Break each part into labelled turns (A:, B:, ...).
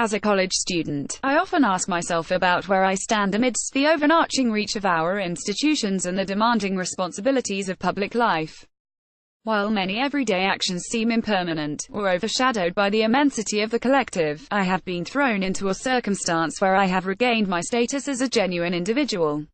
A: As a college student, I often ask myself about where I stand amidst the overarching reach of our institutions and the demanding responsibilities of public life. While many everyday actions seem impermanent, or overshadowed by the immensity of the collective, I have been thrown into a circumstance where I have regained my status as a genuine individual.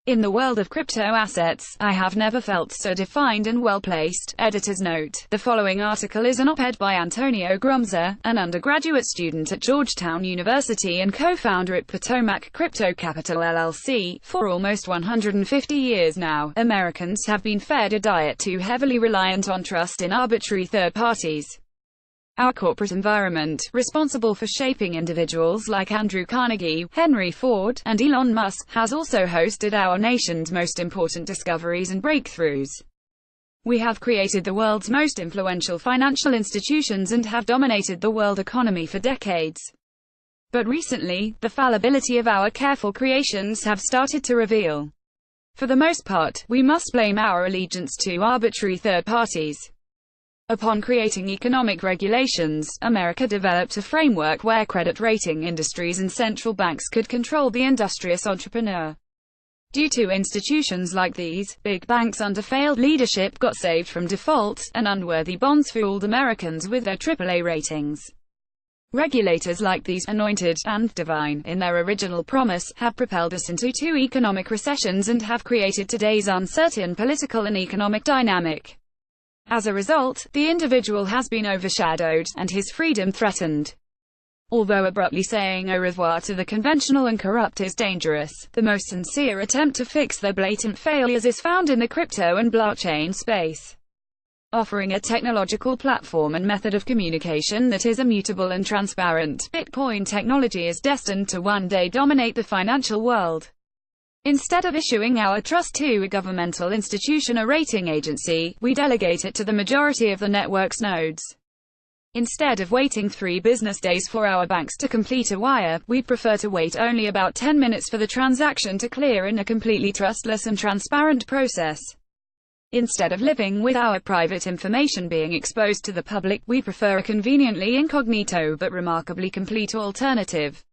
A: In the world of crypto assets, I have never felt so defined and well-placed. Editor's note: the following article is an op-ed by Antonio Grumza, an undergraduate student at Georgetown University and co-founder at Potomac Crypto Capital LLC. For almost 150 years now, Americans have been fed a diet too heavily reliant on trust in arbitrary third parties. Our corporate environment, responsible for shaping individuals like Andrew Carnegie, Henry Ford, and Elon Musk, has also hosted our nation's most important discoveries and breakthroughs. We have created the world's most influential financial institutions and have dominated the world economy for decades. But recently, the fallibility of our careful creations have started to reveal. For the most part, we must blame our allegiance to arbitrary third parties. Upon creating economic regulations, America developed a framework where credit rating industries and central banks could control the industrious entrepreneur. Due to institutions like these, big banks under failed leadership got saved from default, and unworthy bonds fooled Americans with their AAA ratings. Regulators like these, anointed and divine in their original promise, have propelled us into two economic recessions and have created today's uncertain political and economic dynamic. As a result, the individual has been overshadowed, and his freedom threatened. Although abruptly saying au revoir to the conventional and corrupt is dangerous, the most sincere attempt to fix their blatant failures is found in the crypto and blockchain space. Offering a technological platform and method of communication that is immutable and transparent, Bitcoin technology is destined to one day dominate the financial world. Instead of issuing our trust to a governmental institution or rating agency, we delegate it to the majority of the network's nodes. Instead of waiting 3 business days for our banks to complete a wire, we prefer to wait only about 10 minutes for the transaction to clear in a completely trustless and transparent process. Instead of living with our private information being exposed to the public, we prefer a conveniently incognito but remarkably complete alternative.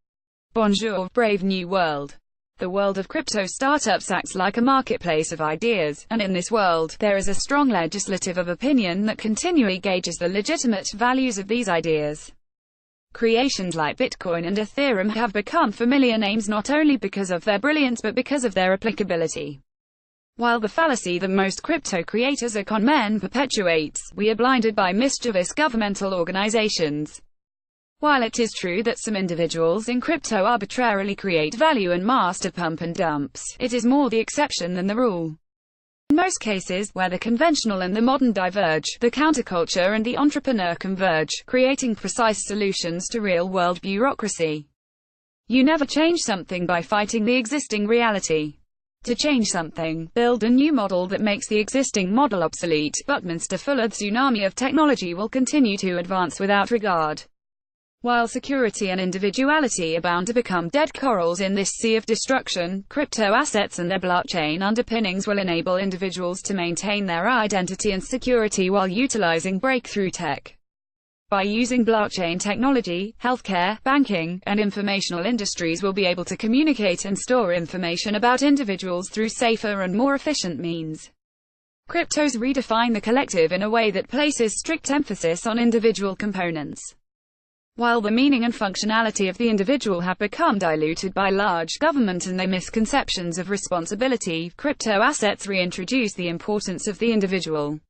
A: Bonjour, brave new world. The world of crypto startups acts like a marketplace of ideas, and in this world, there is a strong legislative of opinion that continually gauges the legitimate values of these ideas. Creations like Bitcoin and Ethereum have become familiar names not only because of their brilliance but because of their applicability. While the fallacy that most crypto creators are con men perpetuates, we are blinded by mischievous governmental organizations. While it is true that some individuals in crypto arbitrarily create value and master pump and dumps, it is more the exception than the rule. In most cases, where the conventional and the modern diverge, the counterculture and the entrepreneur converge, creating precise solutions to real-world bureaucracy. You never change something by fighting the existing reality. To change something, build a new model that makes the existing model obsolete. Buckminster-Fuller tsunami of technology will continue to advance without regard. While security and individuality are bound to become dead corals in this sea of destruction, crypto assets and their blockchain underpinnings will enable individuals to maintain their identity and security while utilizing breakthrough tech. By using blockchain technology, healthcare, banking, and informational industries will be able to communicate and store information about individuals through safer and more efficient means. Cryptos redefine the collective in a way that places strict emphasis on individual components. While the meaning and functionality of the individual have become diluted by large government and their misconceptions of responsibility, crypto assets reintroduce the importance of the individual.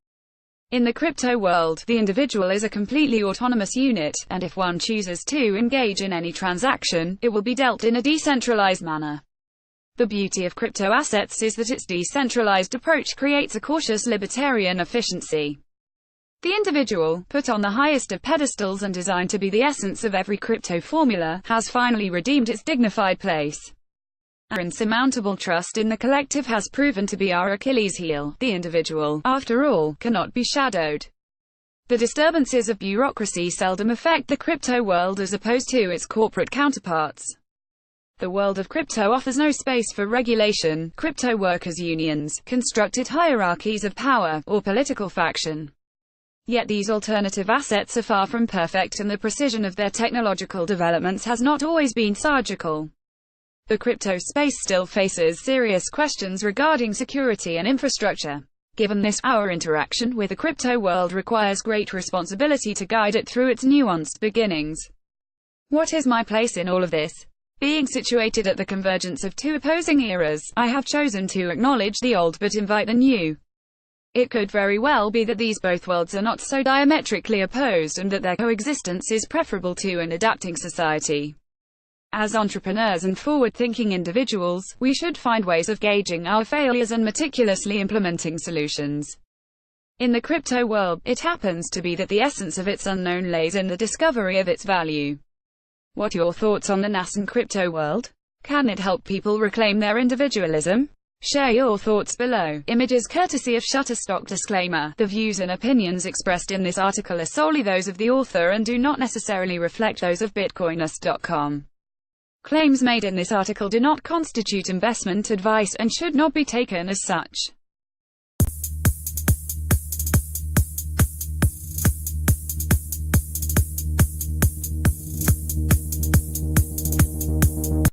A: In the crypto world, the individual is a completely autonomous unit, and if one chooses to engage in any transaction, it will be dealt in a decentralized manner. The beauty of crypto assets is that its decentralized approach creates a cautious libertarian efficiency. The individual, put on the highest of pedestals and designed to be the essence of every crypto formula, has finally redeemed its dignified place. Our insurmountable trust in the collective has proven to be our Achilles heel. The individual, after all, cannot be shadowed. The disturbances of bureaucracy seldom affect the crypto world as opposed to its corporate counterparts. The world of crypto offers no space for regulation, crypto workers' unions, constructed hierarchies of power, or political faction. Yet these alternative assets are far from perfect, and the precision of their technological developments has not always been surgical. The crypto space still faces serious questions regarding security and infrastructure. Given this, our interaction with the crypto world requires great responsibility to guide it through its nuanced beginnings. What is my place in all of this? Being situated at the convergence of two opposing eras, I have chosen to acknowledge the old but invite the new. It could very well be that these both worlds are not so diametrically opposed, and that their coexistence is preferable to an adapting society. As entrepreneurs and forward-thinking individuals, we should find ways of gauging our failures and meticulously implementing solutions. In the crypto world, it happens to be that the essence of its unknown lays in the discovery of its value. What are your thoughts on the nascent crypto world? Can it help people reclaim their individualism? Share your thoughts below. Images courtesy of Shutterstock. Disclaimer: the views and opinions expressed in this article are solely those of the author and do not necessarily reflect those of Bitcoinist.com. Claims made in this article do not constitute investment advice and should not be taken as such.